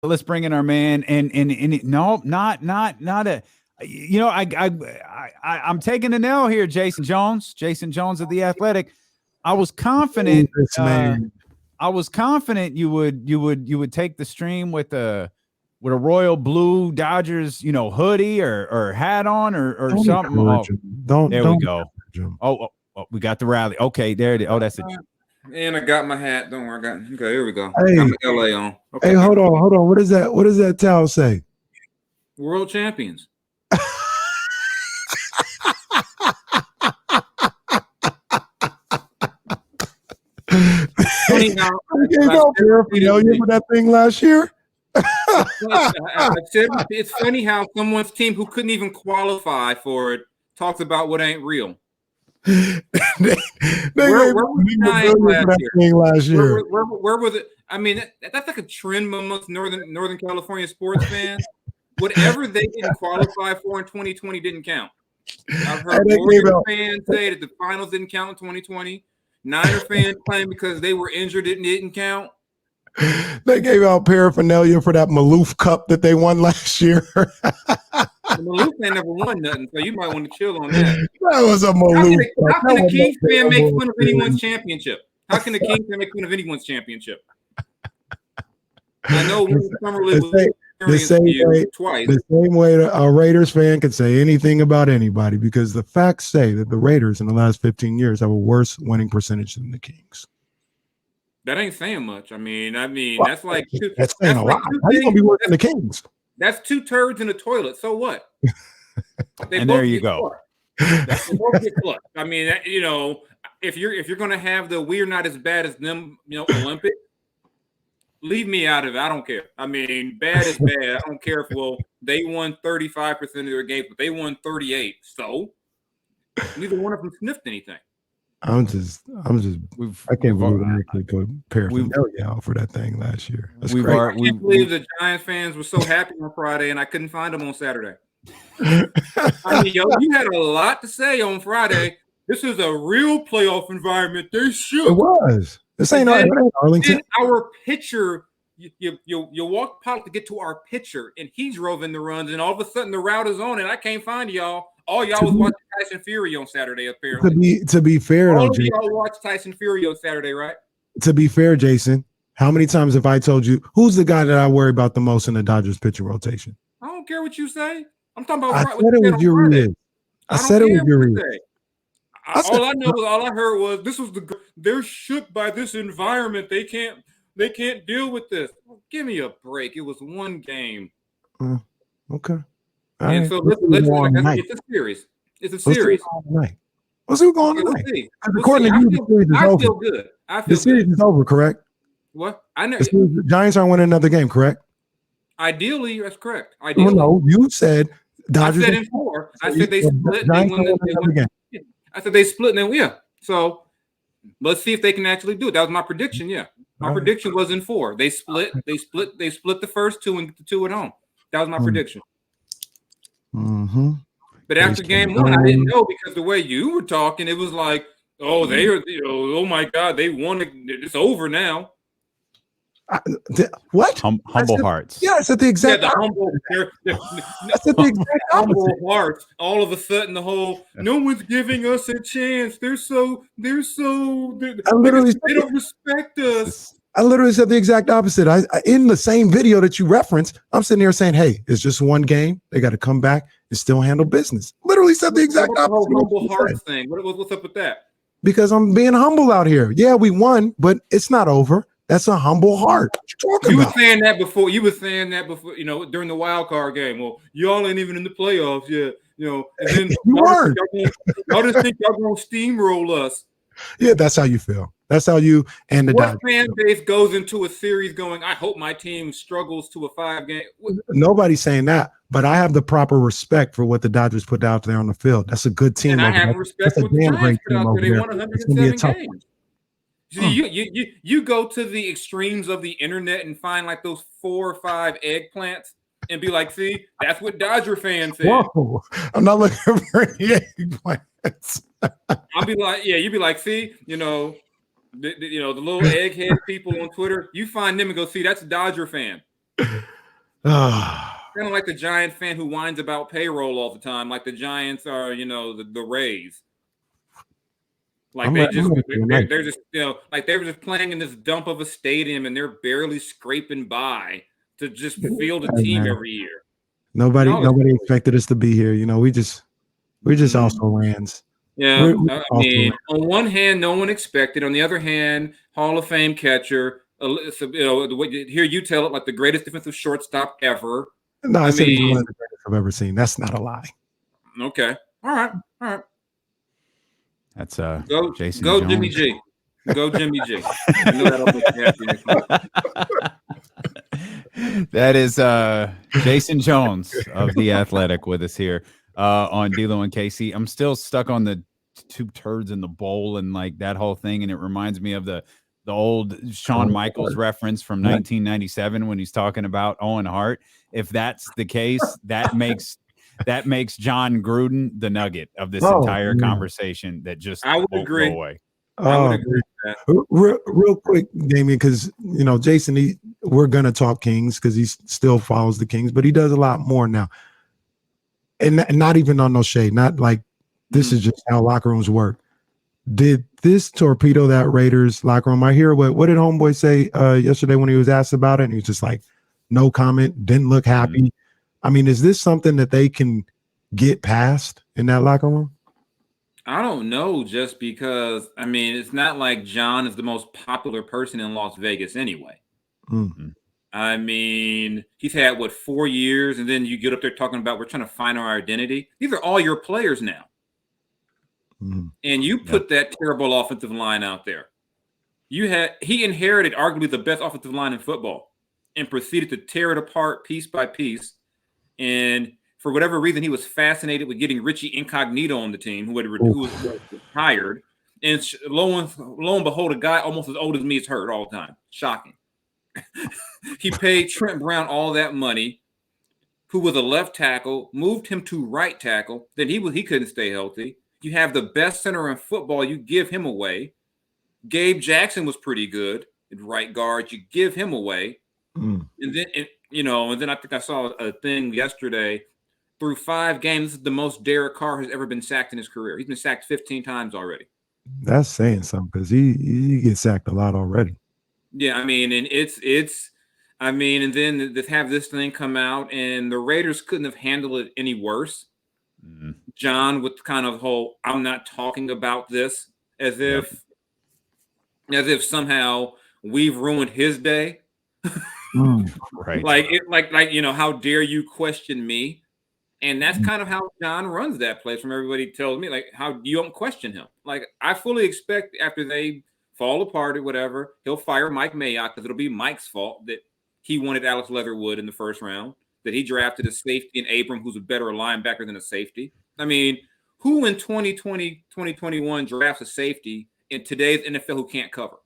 let's bring in our man. No, not a. I'm taking the L here, Jason Jones of the Athletic. I was confident. I was confident you would take the stream with a royal blue Dodgers, hoodie or hat on or something. We go. Oh, we got the rally. Okay, there it is. Oh, that's it. And I got my hat. Don't worry. Okay, here we go. Hey, got my LA on. Okay. Hey, hold on. What does that towel say? World champions. Funny how for that thing last year. It's funny how someone's team who couldn't even qualify for it talks about what ain't real. Where was last year? Where was it? I mean, that's like a trend amongst Northern California sports fans. Whatever they didn't qualify for in 2020 didn't count. I've heard Oregon fans say that the finals didn't count in 2020. Niner fans claim because they were injured it didn't count. They gave out paraphernalia for that Maloof Cup that they won last year. Maloof ain't never won nothing, so you might want to chill on that. That was a Maloof. How can a Kings fan make fun of anyone's championship? How can a Kings fan make fun of anyone's championship? I know Summer League was the same way a Raiders fan can say anything about anybody, because the facts say that the Raiders in the last 15 years have a worse winning percentage than the Kings. That ain't saying much. I mean, that's like that's saying a lot. How you gonna be worse than the Kings? That's two turds in a toilet. So what? And there you go. I mean, if you're gonna have the we're not as bad as them, Olympic. Leave me out of it. I don't care. I mean, bad is bad. I don't care if they won 35% of their games, but they won 38. So neither one of them sniffed anything. I can't believe I actually put paraphernalia out for that thing last year. That's crazy. I can't believe the Giants fans were so happy on Friday and I couldn't find them on Saturday. I mean, you had a lot to say on Friday. This is a real playoff environment. They should. It was. This ain't Arlington. Our pitcher, you walk out to get to our pitcher, and he drove in the runs, and all of a sudden the route is on, and I can't find y'all. All y'all was watching Tyson Fury on Saturday, apparently. To be fair, all of y'all watched Tyson Fury on Saturday, right? To be fair, Jason, how many times have I told you who's the guy that I worry about the most in the Dodgers pitching rotation? I don't care what you say. I'm talking about. I said it was Urias. I said it was Urias. All I heard was they're shook by this environment. They can't deal with this. Well, give me a break. It was one game. Okay. And so it's a series. It's a series. What's going on tonight? According to you, the series is over. I feel good. The series is over, correct? What? I know. The Giants aren't winning another game, correct? Ideally, that's correct. Ideally. No, you said Dodgers. I said in 4. I said they split. They won game. I said they split, and then So let's see if they can actually do it. That was my prediction. Yeah, my prediction was in 4. They split. They split the first 2 and get the 2 at home. That was my prediction. Mm-hmm. But after game 1, I didn't know, because the way you were talking, it was like, oh, they are. Oh my God, they won it. It's over now. What? Humble hearts. Yeah, it's at the exact. Yeah, that's at the exact humble hearts. All of a sudden, the whole no one's giving us a chance. They don't respect us. I literally said the exact opposite. I in the same video that you referenced, I'm sitting here saying, "Hey, it's just one game. They got to come back and still handle business." Literally said the exact opposite. Humble hearts thing. What's up with that? Because I'm being humble out here. Yeah, we won, but it's not over. That's a humble heart. You were saying that before. During the wild card game. Well, y'all ain't even in the playoffs yet. And then y'all just think y'all gonna steamroll us. Yeah, that's how you feel. That's how you and the Dodgers fan base goes into a series going, I hope my team struggles to a 5-game. Nobody's saying that, but I have the proper respect for what the Dodgers put out there on the field. That's a good team. And I have respect for what the Giants put out there. They won 107 games. See, you go to the extremes of the internet and find like those 4 or 5 eggplants and be like, see, that's what Dodger fans say. Whoa, I'm not looking for any eggplants. I'll be like, yeah, you'd be like, see, the little egghead people on Twitter, you find them and go, see, that's a Dodger fan. Kind of like the Giant fan who whines about payroll all the time, like the Giants are, the Rays. Like they're just, like they were just playing in this dump of a stadium and they're barely scraping by to just field a team every year. Nobody expected us to be here. We just also Rams. Yeah, I mean, on one hand, no one expected. On the other hand, Hall of Fame catcher. The way hear you tell it, like the greatest defensive shortstop ever. No, I said he's one of the greatest I've ever seen. That's not a lie. Okay, all right. That's go Jason go Jones. Jimmy G. Go Jimmy G. That is Jason Jones of The Athletic with us here on D'Lo and KC. I'm still stuck on the two turds in the bowl and like that whole thing, and it reminds me of the old Shawn Michaels reference from 1997 when he's talking about Owen Hart. If that's the case, that makes Jon Gruden the nugget of this entire conversation that just I would won't agree. Go away. I would agree with that. Real quick, Damian, because Jason, we're gonna talk Kings because he still follows the Kings, but he does a lot more now. And not even on no shade, not like this is just how locker rooms work. Did this torpedo that Raiders locker room? I hear what did Homeboy say yesterday when he was asked about it, and he was just like, no comment, didn't look happy. I mean, is this something that they can get past in that locker room? I don't know, just because, I mean, it's not like Jon is the most popular person in Las Vegas anyway. Mm-hmm. I mean, he's had, 4 years, and then you get up there talking about we're trying to find our identity. These are all your players now. Mm-hmm. And you put that terrible offensive line out there. He inherited arguably the best offensive line in football and proceeded to tear it apart piece by piece. And for whatever reason, he was fascinated with getting Richie Incognito on the team, who was retired. And lo and behold, a guy almost as old as me is hurt all the time. Shocking. He paid Trent Brown all that money, who was a left tackle, moved him to right tackle. Then he couldn't stay healthy. You have the best center in football. You give him away. Gabe Jackson was pretty good at right guard. You give him away. And then I think I saw a thing yesterday. Through 5 games, this is the most Derek Carr has ever been sacked in his career. He's been sacked 15 times already. That's saying something because he gets sacked a lot already. Yeah, I mean, and and then to have this thing come out, and the Raiders couldn't have handled it any worse. Mm-hmm. Jon with kind of whole, I'm not talking about this, as if somehow we've ruined his day. Right. Like how dare you question me? And that's kind of how Jon runs that place. From everybody tells me, like, how you don't question him. Like, I fully expect after they fall apart or whatever, he'll fire Mike Mayock because it'll be Mike's fault that he wanted Alex Leatherwood in the first round, that he drafted a safety in Abram, who's a better linebacker than a safety. I mean, who in 2020, 2021 drafts a safety in today's NFL who can't cover?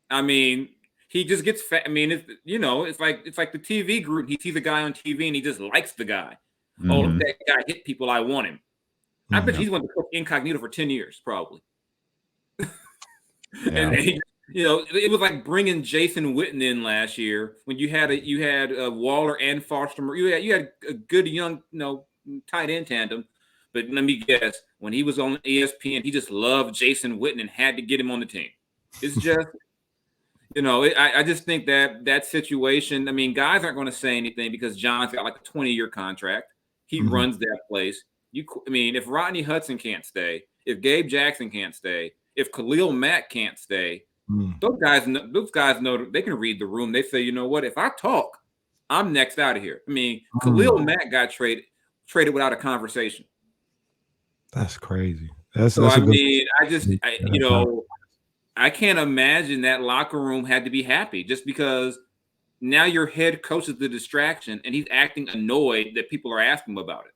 I mean, he just gets fat. I mean, it's like the TV group. He sees a guy on TV and he just likes the guy. Oh, if that guy hit people, I want him. I bet he's going to cook Incognito for 10 years, probably. And it was like bringing Jason Witten in last year when you had Waller and Foster. You had a good young tight end tandem. But let me guess, when he was on ESPN, he just loved Jason Witten and had to get him on the team. It's just. I just think that situation, I mean, guys aren't going to say anything because Jon's got like a 20-year contract. He runs that place. If Rodney Hudson can't stay, if Gabe Jackson can't stay, if Khalil Mack can't stay, those guys know they can read the room. They say, you know what? If I talk, I'm next out of here. I mean, Khalil Mack got traded without a conversation. That's crazy. I can't imagine that locker room had to be happy just because now your head coach is the distraction and he's acting annoyed that people are asking him about it.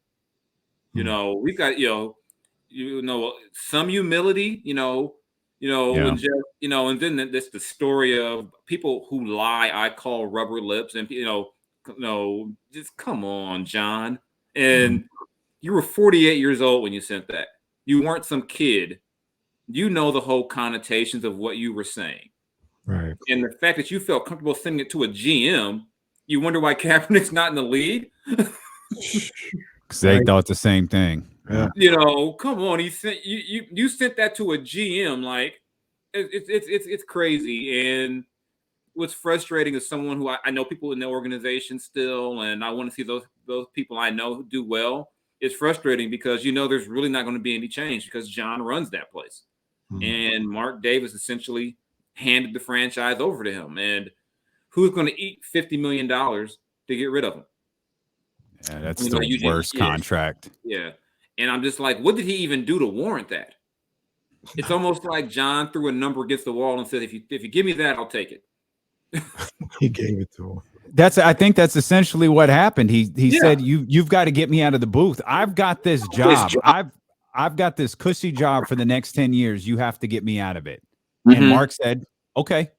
We've got, some humility, and just, and then that's the story of people who lie. I call rubber lips and, just come on, Jon. And you were 48 years old when you sent that. You weren't some kid. You know the whole connotations of what you were saying. Right. And the fact that you felt comfortable sending it to a GM, you wonder why Kaepernick's not in the league. Because they thought the same thing. Yeah. You know, come on. He sent you sent that to a GM. Like it's crazy. And what's frustrating is someone who I know people in the organization still, and I want to see those people I know who do well. It's frustrating because there's really not going to be any change because Jon runs that place, and Mark Davis essentially handed the franchise over to him. And who's going to eat $50 million to get rid of him? Yeah, that's the worst contract. Yeah. And I'm just like, what did he even do to warrant that? It's almost like Jon threw a number against the wall and said, if you give me that, I'll take it. He gave it to him. I think that's essentially what happened. He said, you've got to get me out of the booth. I've got this job. I've got this cushy job for the next 10 years. You have to get me out of it. And Mark said, okay,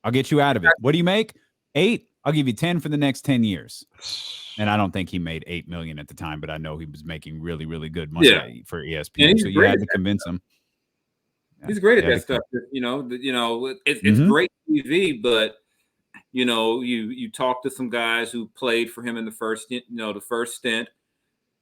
I'll get you out of it. What do you make? 8. I'll give you 10 for the next 10 years. And I don't think he made $8 million at the time, but I know he was making really, really good money for ESPN. So you had to convince him. He's great at that stuff. It's great TV, but you talk to some guys who played for him in the first stint.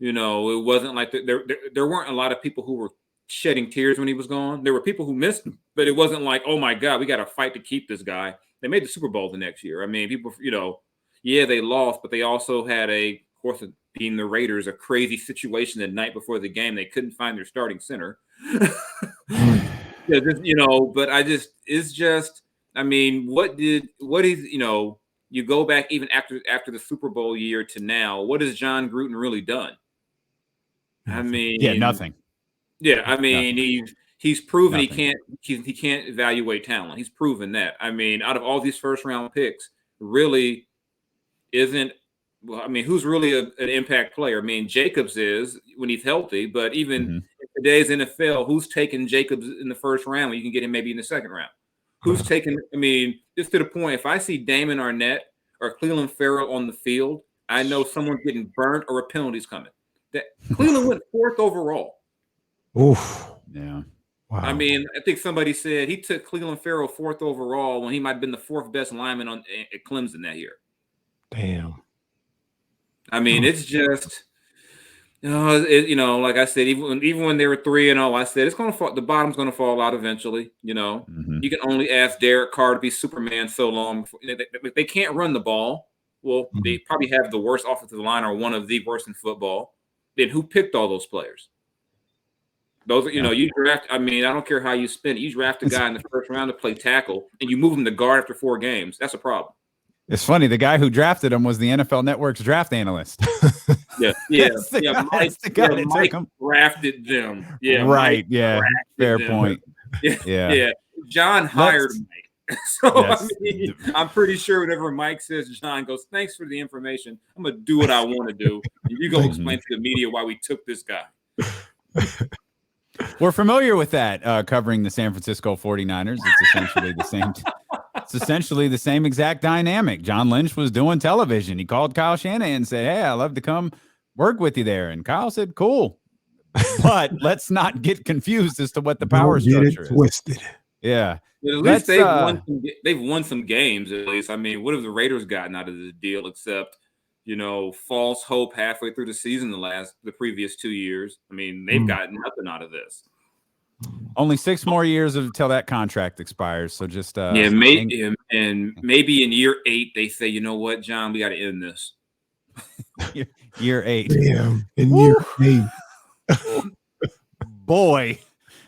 It wasn't like there weren't a lot of people who were shedding tears when he was gone. There were people who missed him, but it wasn't like, oh my God, we got to fight to keep this guy. They made the Super Bowl the next year. I mean, people, they lost, but they also had of course, being the Raiders, a crazy situation the night before the game. They couldn't find their starting center. But it's just, I mean, you go back even after the Super Bowl year to now, what has Jon Gruden really done? I mean, nothing. Yeah, I mean, nothing. He's proven he can't evaluate talent. He's proven that. I mean, out of all these first round picks, really isn't. Well, I mean, who's really an impact player? I mean, Jacobs is when he's healthy, but even in today's NFL, who's taking Jacobs in the first round when you can get him maybe in the second round? Who's taking? I mean, just to the point, if I see Damon Arnett or Cleveland Farrell on the field, I know someone's getting burnt or a penalty's coming. That Cleveland went 4th overall. Oof. Yeah. Wow. I mean, I think somebody said he took Cleveland Farrell 4th overall when he might have been the 4th best lineman at Clemson that year. Damn. I mean, it's just, like I said, even when they were 3-0, I said it's going to fall. The bottom's going to fall out eventually. You can only ask Derek Carr to be Superman so long. They can't run the ball. Well, they probably have the worst offensive line or one of the worst in football. Then who picked all those players? Those are, you draft. I mean, I don't care how you spend it. You draft a guy in the first round to play tackle, and you move him to guard after 4 games. That's a problem. It's funny. The guy who drafted him was the NFL Network's draft analyst. Mike drafted them. Yeah, right. Yeah, fair point. Yeah. Jon hired Mike. So yes. I mean, I'm pretty sure whenever Mike says, Jon goes, "Thanks for the information. I'm gonna do what I want to do. You go explain to the media why we took this guy." We're familiar with that, covering the San Francisco 49ers. It's essentially the same. It's essentially the same exact dynamic. John Lynch was doing television. He called Kyle Shanahan and said, "Hey, I'd love to come work with you there." And Kyle said, "Cool, but let's not get confused as to what the power structure is." Twisted. Yeah. But at least they've won some games. At least, I mean, what have the Raiders gotten out of this deal except, false hope halfway through the season the previous 2 years? I mean, they've gotten nothing out of this. Only 6 more years until that contract expires. So just maybe in year 8 they say, you know what, Jon, we got to end this. Year 8. Damn, in year 8. Boy.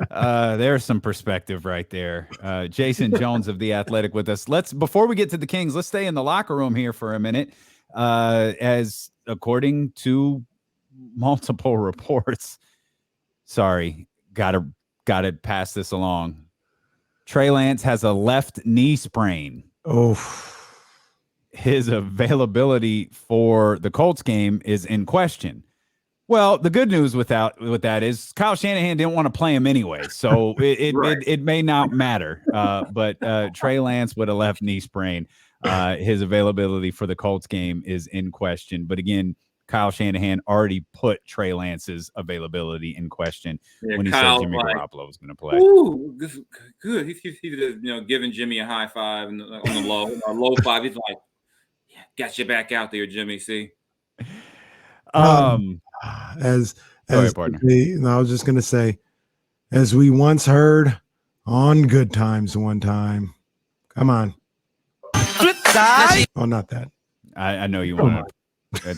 There's some perspective right there. Jason Jones of The Athletic with us. Before we get to the Kings, let's stay in the locker room here for a minute. As according to multiple reports, gotta pass this along. Trey Lance has a left knee sprain. Oh, his availability for the Colts game is in question. Well, the good news with that is Kyle Shanahan didn't want to play him anyway, so it may not matter. But Trey Lance with a left knee sprain, his availability for the Colts game is in question. But again, Kyle Shanahan already put Trey Lance's availability in question when he Kyle, said Jimmy Garoppolo was going to play. Ooh, this is good. He's giving Jimmy a high five on the low five. He's like, yeah, got you back out there, Jimmy. See. As ahead, partner. I was just gonna say, as we once heard on Good Times one time. Come on. Flip side. Oh, not that. I know you wanted.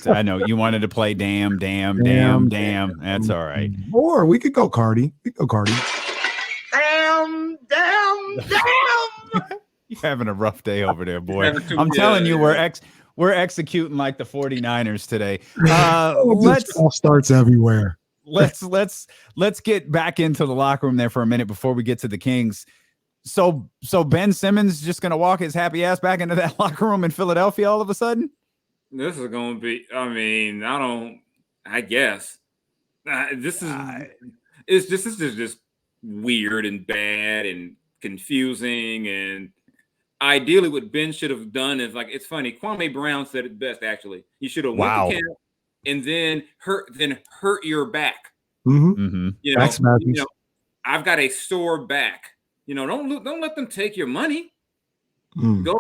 I know you wanted to play damn. That's all right. Or we could go Cardi. Damn. You're having a rough day over there, boy. I'm telling you, we're executing like the 49ers today. Let's starts everywhere. Let's get back into the locker room there for a minute before we get to the Kings. So Ben Simmons just gonna walk his happy ass back into that locker room in Philadelphia all of a sudden? This is going to be. I mean, I guess this is just weird and bad and confusing. And ideally, what Ben should have done is it's funny. Kwame Brown said it best. Actually, you should have went to camp and then hurt your back. Mm-hmm. I've got a sore back. Don't let them take your money. Go,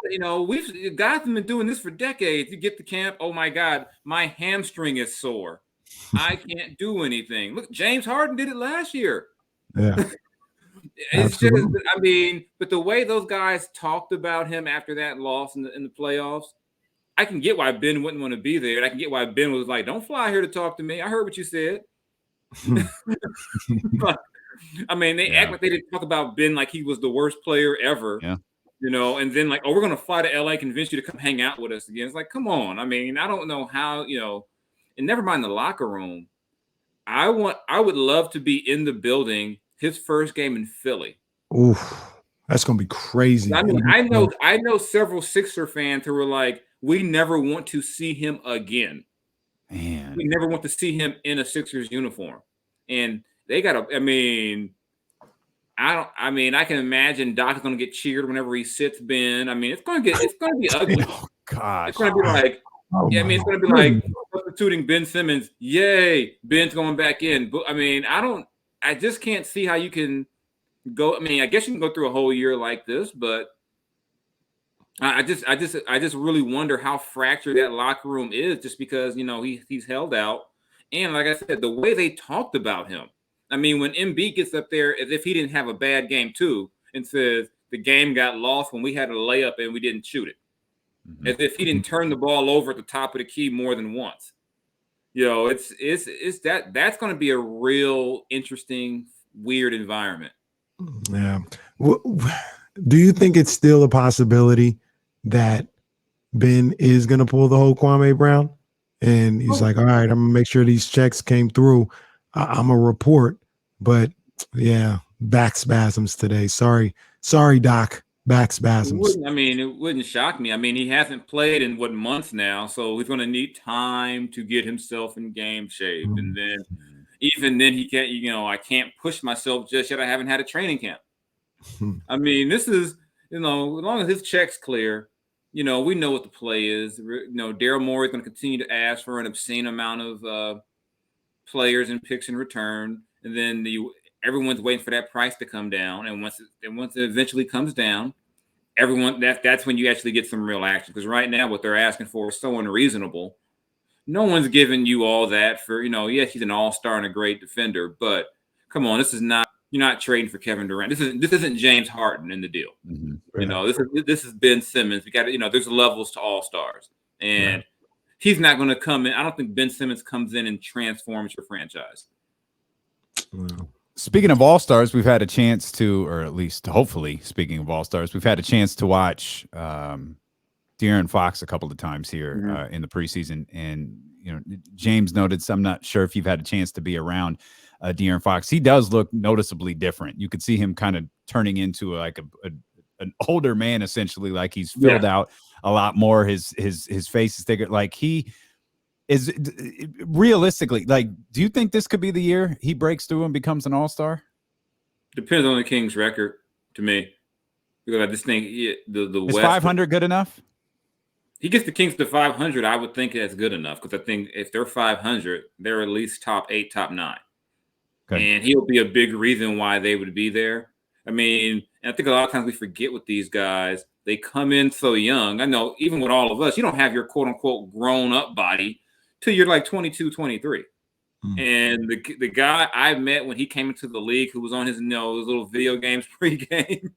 we've guys have been doing this for decades. You get to camp, oh my God, my hamstring is sore. I can't do anything. Look, James Harden did it last year. Yeah. It's just, but the way those guys talked about him after that loss in the playoffs, I can get why Ben wouldn't want to be there. And I can get why Ben was like, don't fly here to talk to me. I heard what you said. But, they act like they didn't talk about Ben like he was the worst player ever. Yeah. And then we're going to fly to LA, convince you to come hang out with us again. It's like, come on. I don't know how, and never mind the locker room. I would love to be in the building, his first game in Philly. Oof, that's going to be crazy. I know several Sixer fans who were like, we never want to see him again. Man. We never want to see him in a Sixers uniform. And they got to, I can imagine Doc is going to get cheered whenever he sits Ben. It's going to be ugly. Oh God. It's going to be like, it's going to be like substituting Ben Simmons. Yay, Ben's going back in. But I just can't see how you can go. I guess you can go through a whole year like this, but I just really wonder how fractured that locker room is, just because he's held out, and like I said, the way they talked about him. When Embiid gets up there as if he didn't have a bad game too, and says the game got lost when we had a layup and we didn't shoot it, as if he didn't turn the ball over at the top of the key more than once. It's that's going to be a real interesting, weird environment. Yeah. Do you think it's still a possibility that Ben is going to pull the whole Kwame Brown? And he's like, all right, I'm going to make sure these checks came through. I'm a report, but yeah, back spasms today. Sorry, Doc, back spasms. It wouldn't shock me. He hasn't played in months now, so he's going to need time to get himself in game shape. And then even then he can't, I can't push myself just yet. I haven't had a training camp. This is, as long as his check's clear, we know what the play is. Daryl Morey is going to continue to ask for an obscene amount of players and picks in return, and then everyone's waiting for that price to come down. And once it eventually comes down, that's when you actually get some real action. Because right now, what they're asking for is so unreasonable. No one's giving you all that for yes, he's an all-star and a great defender, but come on, this is not. You're not trading for Kevin Durant. This isn't James Harden in the deal. Mm-hmm. This is Ben Simmons. We got there's levels to all-stars, and he's not going to come in. I don't think Ben Simmons comes in and transforms your franchise. Wow. Speaking of all-stars, we've had a chance to, or at least hopefully, speaking of all-stars, we've had a chance to watch De'Aaron Fox a couple of times here in the preseason. And, James noted, so I'm not sure if you've had a chance to be around De'Aaron Fox. He does look noticeably different. You could see him kind of turning into an older man, essentially, like he's filled out a lot more. His face is thicker. Like he is realistically, do you think this could be the year he breaks through and becomes an all-star? Depends on the Kings record to me, because I just think the is West, 500 good enough? he gets the Kings to 500, I would think that's good enough because I think if they're 500, they're at least top 8, top 9. Okay. And he'll be a big reason why they would be there. I mean, and I think a lot of times we forget with these guys, they come in so young. I know even with all of us, you don't have your quote unquote grown up body till you're like 22, 23. And the guy I met when he came into the league who was on his, his little video games pregame,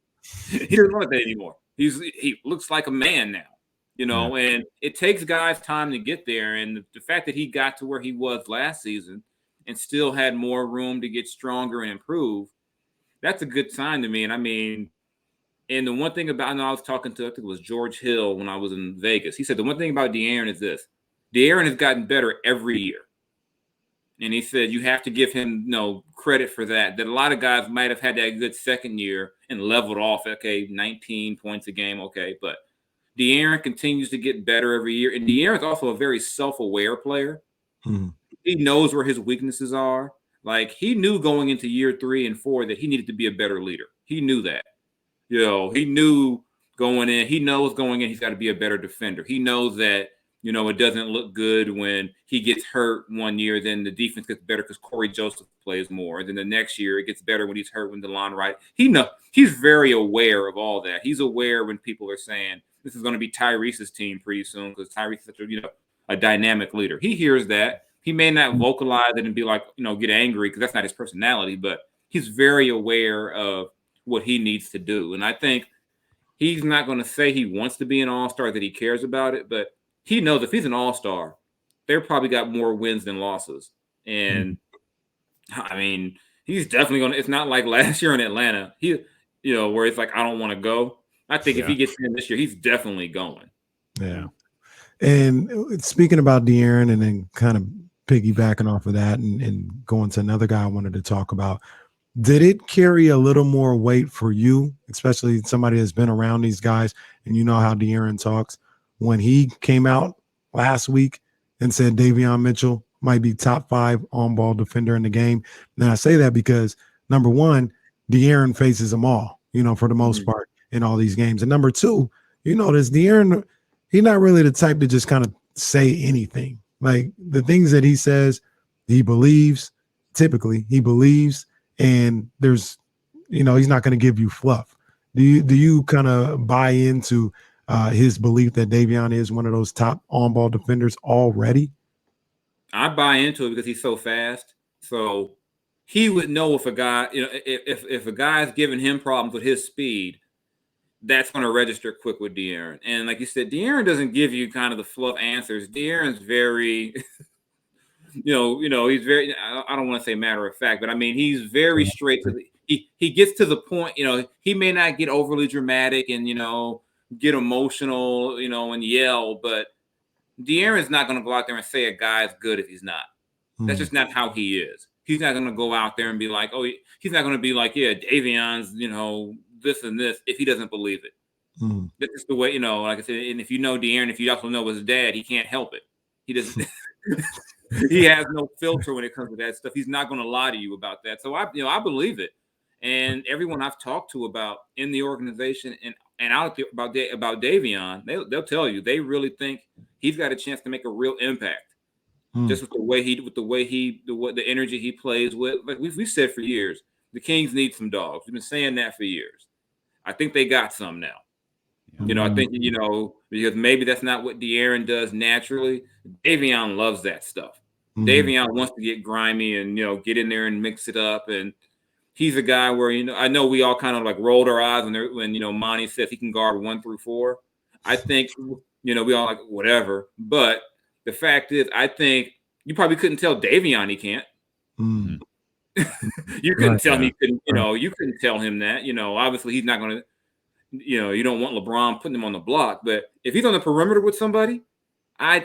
he doesn't want that anymore. He looks like a man now, and it takes guys time to get there. And the fact that he got to where he was last season and still had more room to get stronger and improve, that's a good sign to me. And I mean, and the one thing about, I know I was talking to, I think it was George Hill when I was in Vegas. He said the one thing about De'Aaron is this: De'Aaron has gotten better every year. And he said you have to give him credit for that. That a lot of guys might have had that good second year and leveled off. Okay, 19 points a game. Okay, but De'Aaron continues to get better every year. And De'Aaron's also a very self-aware player. He knows where his weaknesses are. Like, he knew going into year 3 and 4 that he needed to be a better leader. He knew that. He knew going in. He knows going in he's got to be a better defender. He knows that it doesn't look good when he gets hurt one year, then the defense gets better because Corey Joseph plays more. And then the next year it gets better when he's hurt when DeLon Wright. He's very aware of all that. He's aware when people are saying this is going to be Tyrese's team pretty soon because Tyrese is such a dynamic leader. He hears that. He may not vocalize it and be like, get angry because that's not his personality, but he's very aware of what he needs to do. And I think he's not going to say he wants to be an all-star, that he cares about it, but he knows if he's an all-star, they're probably got more wins than losses. And I mean, he's definitely going to, it's not like last year in Atlanta, where it's like, I don't want to go. I think if he gets in this year, he's definitely going. Yeah. And speaking about De'Aaron and then kind of piggybacking off of that and going to another guy I wanted to talk about, did it carry a little more weight for you, especially somebody that's been around these guys and how De'Aaron talks, when he came out last week and said Davion Mitchell might be top 5 on-ball defender in the game? And I say that because, number one, De'Aaron faces them all, for the most part in all these games. And number two, this De'Aaron, he's not really the type to just kind of say anything. Like, the things that he says, he believes, typically he believes, and there's, he's not going to give you fluff. Do you kind of buy into his belief that Davion is one of those top on-ball defenders already? I buy into it because he's so fast. So he would know if a guy, if a guy's giving him problems with his speed, that's going to register quick with De'Aaron. And like you said, De'Aaron doesn't give you kind of the fluff answers. De'Aaron's very, he's very, I don't want to say matter of fact, but I mean, he's very straight to he gets to the point. He may not get overly dramatic and, get emotional, and yell, but De'Aaron's not going to go out there and say a guy's good if he's not. That's just not how he is. He's not going to go out there and be like, he's not going to be like, yeah, Davion's, this and this, if he doesn't believe it. That's just the way, like I said, and if you know De'Aaron, if you also know his dad, he can't help it. He doesn't, he has no filter when it comes to that stuff. He's not going to lie to you about that. So I believe it. And everyone I've talked to about in the organization and out there about Davion, they'll tell you they really think he's got a chance to make a real impact. Just with the energy he plays with. Like we've said for years, the Kings need some dogs. We've been saying that for years. I think they got some now. I think because maybe that's not what De'Aaron does naturally. Davion loves that stuff. Davion wants to get grimy and get in there and mix it up. And he's a guy where I know we all kind of like rolled our eyes when Monty says he can guard 1 through 4. I think we all like whatever. But the fact is, I think you probably couldn't tell Davion he can't. You couldn't tell him he couldn't. You couldn't tell him that. Obviously he's not going to. You don't want LeBron putting him on the block, but if he's on the perimeter with somebody, I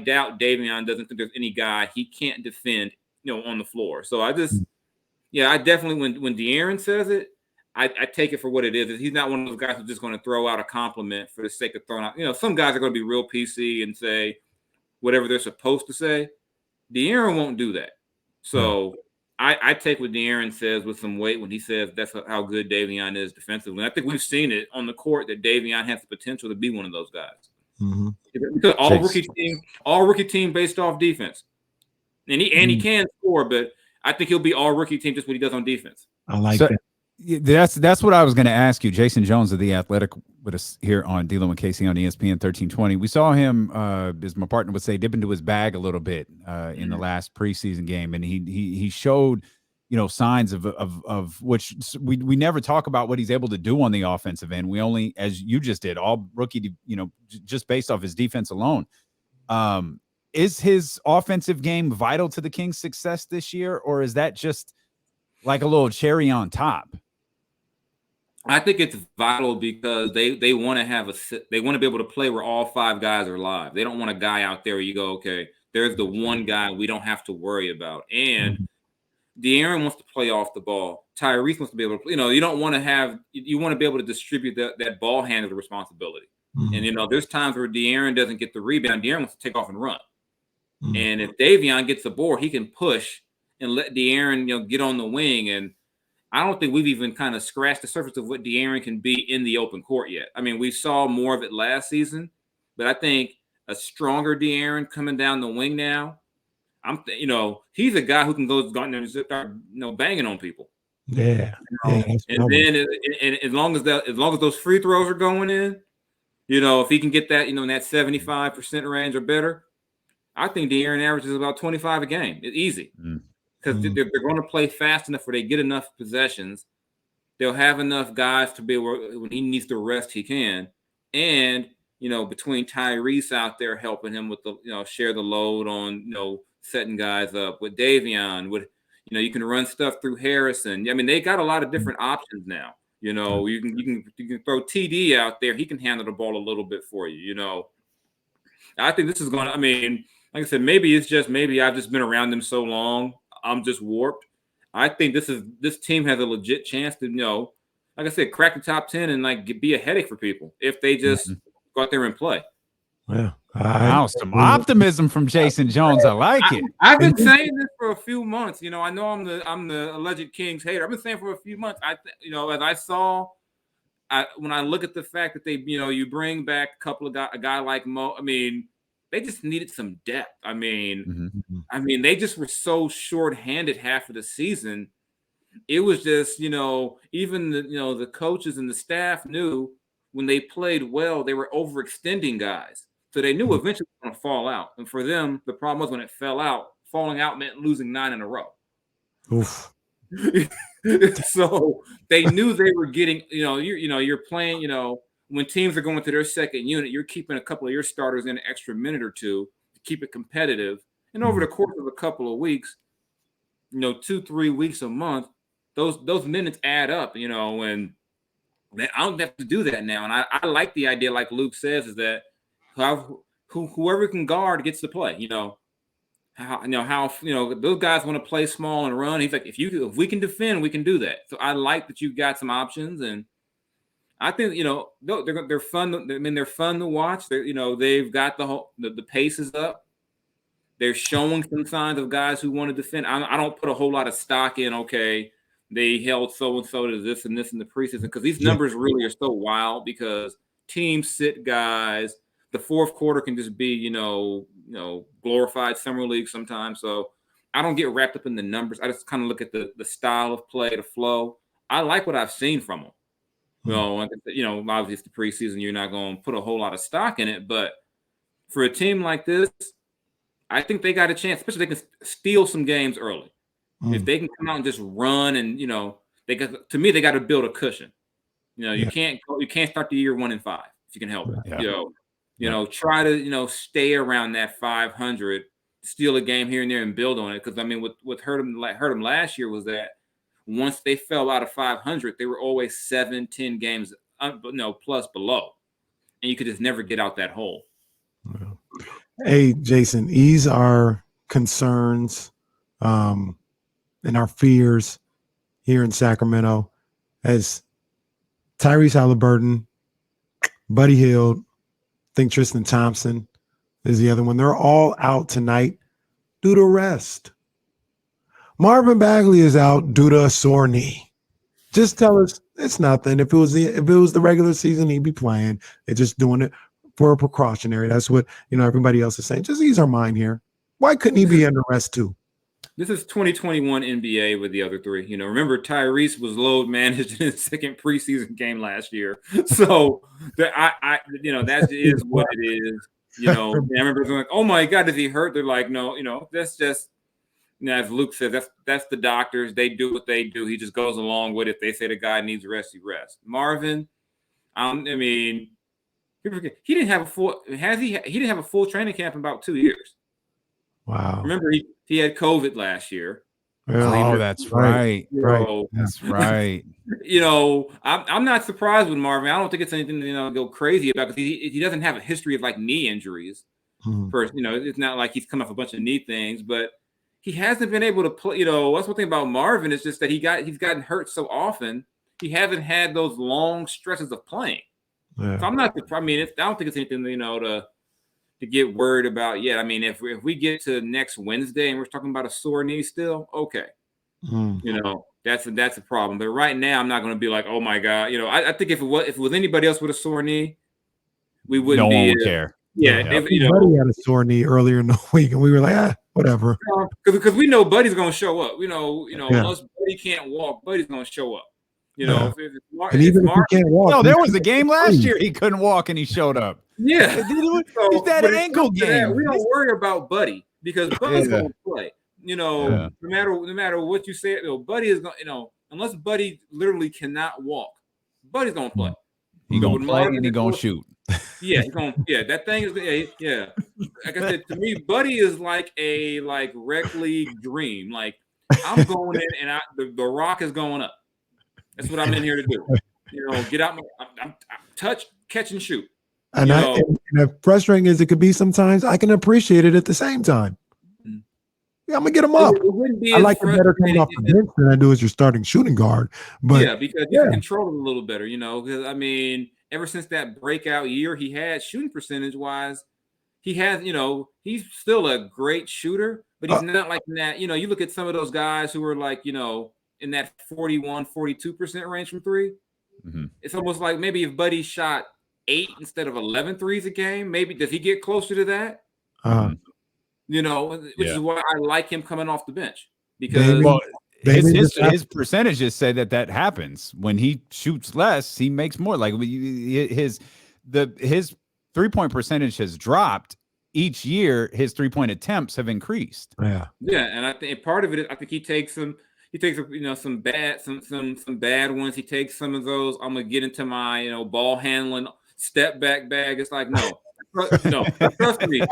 doubt Davion doesn't think there's any guy he can't defend, on the floor. So I definitely when De'Aaron says it, I take it for what it is. He's not one of those guys who's just going to throw out a compliment for the sake of throwing out. Some guys are going to be real PC and say whatever they're supposed to say. De'Aaron won't do that. So I take what De'Aaron says with some weight when he says that's how good Davion is defensively. And I think we've seen it on the court that Davion has the potential to be one of those guys. Mm-hmm. Because all rookie team based off defense, and he can score, but I think he'll be all rookie team just what he does on defense. I like that. That's what I was going to ask you. Jason Jones of The Athletic with us here on D'Lo and Casey on ESPN 1320. We saw him, as my partner would say, dip into his bag a little bit in the last preseason game, and he showed, signs of which we never talk about what he's able to do on the offensive end. We only, as you just did, all rookie, just based off his defense alone. Is his offensive game vital to the Kings' success this year, or is that just like a little cherry on top? I think it's vital because they want to they want to be able to play where all five guys are live. They don't want a guy out there where you go, okay, there's the one guy we don't have to worry about. And De'Aaron wants to play off the ball. Tyrese wants to be able to, you don't want to you want to be able to distribute that ball handler responsibility. And, there's times where De'Aaron doesn't get the rebound. De'Aaron wants to take off and run. And if Davion gets the board, he can push and let De'Aaron, get on the wing. And I don't think we've even kind of scratched the surface of what De'Aaron can be in the open court yet. I mean, we saw more of it last season, but I think a stronger De'Aaron coming down the wing now, he's a guy who can go and start, banging on people. Yeah. And then as long as those free throws are going in, if he can get that, in that 75% range or better, I think De'Aaron averages about 25 a game. It's easy. Because they're going to play fast enough where they get enough possessions. They'll have enough guys to be able, when he needs to rest, he can. And, between Tyrese out there helping him with the, share the load on, setting guys up with Davion, with, you can run stuff through Harrison. I mean, they got a lot of different options now. You can throw TD out there. He can handle the ball a little bit for you, I think this is going to, like I said, maybe I've just been around them so long. I'm just warped. I think this team has a legit chance to, like I said, crack the top 10 and be a headache for people if they just go out there and play. Yeah. Wow, some optimism from Jason Jones. I like it. I've been saying this for a few months. I know I'm the alleged Kings hater. I've been saying for a few months. As I saw, when I look at the fact that they, you bring back a guy like Mo. They just needed some depth. They just were so short-handed half of the season. It was just, even the coaches and the staff knew when they played well, they were overextending guys. So they knew eventually it was going to fall out. And for them, the problem was when it fell out, falling out meant losing 9 in a row. Oof. So they knew they were getting, you're playing, when teams are going to their second unit, you're keeping a couple of your starters in an extra minute or two to keep it competitive. And over the course of a couple of weeks, 2-3 weeks a month, those minutes add up, and I don't have to do that now. And I like the idea, like Luke says, is that whoever can guard gets to play. Those guys want to play small and run. He's like, if we can defend, we can do that. So I like that you've got some options, and I think they're fun. They're fun to watch. They've got the pace is up. They're showing some signs of guys who want to defend. I don't put a whole lot of stock in. Okay, they held so and so to this and this in the preseason because these numbers really are so wild because teams sit guys. The fourth quarter can just be glorified summer league sometimes. So I don't get wrapped up in the numbers. I just kind of look at the style of play, the flow. I like what I've seen from them. Obviously it's the preseason. You're not going to put a whole lot of stock in it. But for a team like this, I think they got a chance, especially if they can steal some games early. If they can come out and just run and, they got to build a cushion. You can't start the year 1-5 if you can help it. Try to, stay around that 500, steal a game here and there and build on it. Because, what hurt them last year was that once they fell out of 500, they were always 7-10 games, plus below. And you could just never get out that hole. Hey, Jason, ease our concerns and our fears here in Sacramento as Tyrese Halliburton, Buddy Hield, I think Tristan Thompson is the other one. They're all out tonight due to rest. Marvin Bagley is out due to a sore knee. Just tell us it's nothing. If it was the regular season, he'd be playing. They're just doing it for a precautionary. That's what everybody else is saying. Just ease our mind here. Why couldn't he be under rest too? This is 2021 NBA with the other three. Remember Tyrese was load managed in his second preseason game last year. So that is what it is. I remember being like, oh my God, is he hurt? They're like, no, that's just, as Luke said, that's the doctors. They do what they do. He just goes along with it. They say the guy needs rest, he rests. Marvin, he didn't have a full. He didn't have a full training camp in about 2 years. Wow. Remember, he had COVID last year. Oh, that's right. That's right. I'm not surprised with Marvin. I don't think it's anything to go crazy about, because he doesn't have a history of like knee injuries. First, it's not like he's come off a bunch of knee things, but he hasn't been able to play. That's one thing about Marvin is just that he's gotten hurt so often. He hasn't had those long stretches of playing. Yeah. So I'm not. I don't think it's anything to get worried about yet. If we get to next Wednesday and we're talking about a sore knee still, okay, that's a problem. But right now, I'm not going to be like, oh my God, I think if it was anybody else with a sore knee, we wouldn't. No one would care. Yeah, Buddy had a sore knee earlier in the week, and we were like, whatever. Because we know Buddy's going to show up. Unless Buddy can't walk, Buddy's going to show up. If he can't walk. No, there was a game last year he couldn't walk and he showed up. Yeah, it's that ankle game. We don't worry about Buddy, because Buddy's going to play. No matter what you say, Buddy is going. Unless Buddy literally cannot walk, Buddy's going to play. He's going to play and he's going to shoot. Yeah, that thing is yeah. Like I said, to me, Buddy is like a rec league dream. Like, I'm going in and the rock is going up. That's what I'm in here to do. Get out, I'm touch, catch, and shoot. And as frustrating as it could be sometimes, I can appreciate it at the same time. Yeah, I'm gonna get him up. I like it better coming off the bench than I do as your starting shooting guard. But because you can control it a little better, because ever since that breakout year he had, shooting percentage wise, he has, he's still a great shooter, but he's not like that. You look at some of those guys who are like, in that 41, 42% range from three. Mm-hmm. It's almost like maybe if Buddy shot 8 instead of 11 threes a game, maybe does he get closer to that? Which is why I like him coming off the bench, because his percentages say that happens when he shoots less, he makes more. Like his 3-point percentage has dropped each year. His 3-point attempts have increased. Yeah, and I think part of it is I think he takes some bad ones. He takes some of those. I'm gonna get into my ball handling step back bag. It's like no, trust me.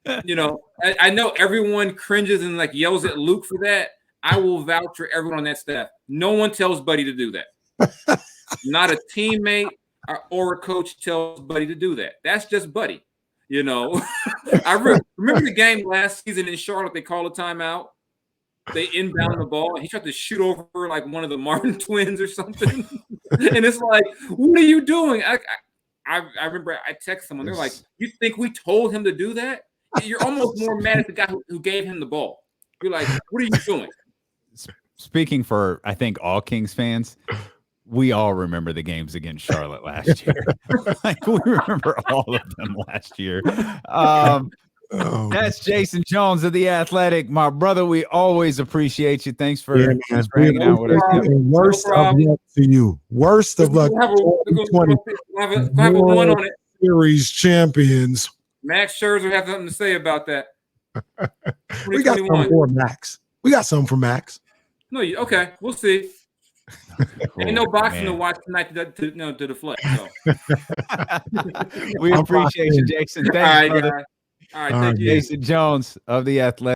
I know everyone cringes and yells at Luke for that. I will vouch for everyone on that staff. No one tells Buddy to do that. Not a teammate or a coach tells Buddy to do that. That's just Buddy. I remember the game last season in Charlotte. They called a timeout. They inbound the ball, and he tried to shoot over like one of the Martin twins or something. And it's like, what are you doing? I remember I text someone. They're like, you think we told him to do that? You're almost more mad at the guy who gave him the ball. You're like, what are you doing? Speaking for, I think, all Kings fans, we all remember the games against Charlotte last year. We remember all of them last year. That's Jason Jones of The Athletic. My brother, we always appreciate you. Thanks for hanging out with us. Worst of luck to you. Worst of luck. Have a one on it. Series champions. Max Scherzer have something to say about that. We got some for Max. No, okay. We'll see. Cool, ain't no boxing to watch tonight to deflect. So. We appreciate you, Jason. Thanks, all right, thank you. Jason Jones of The Athletic.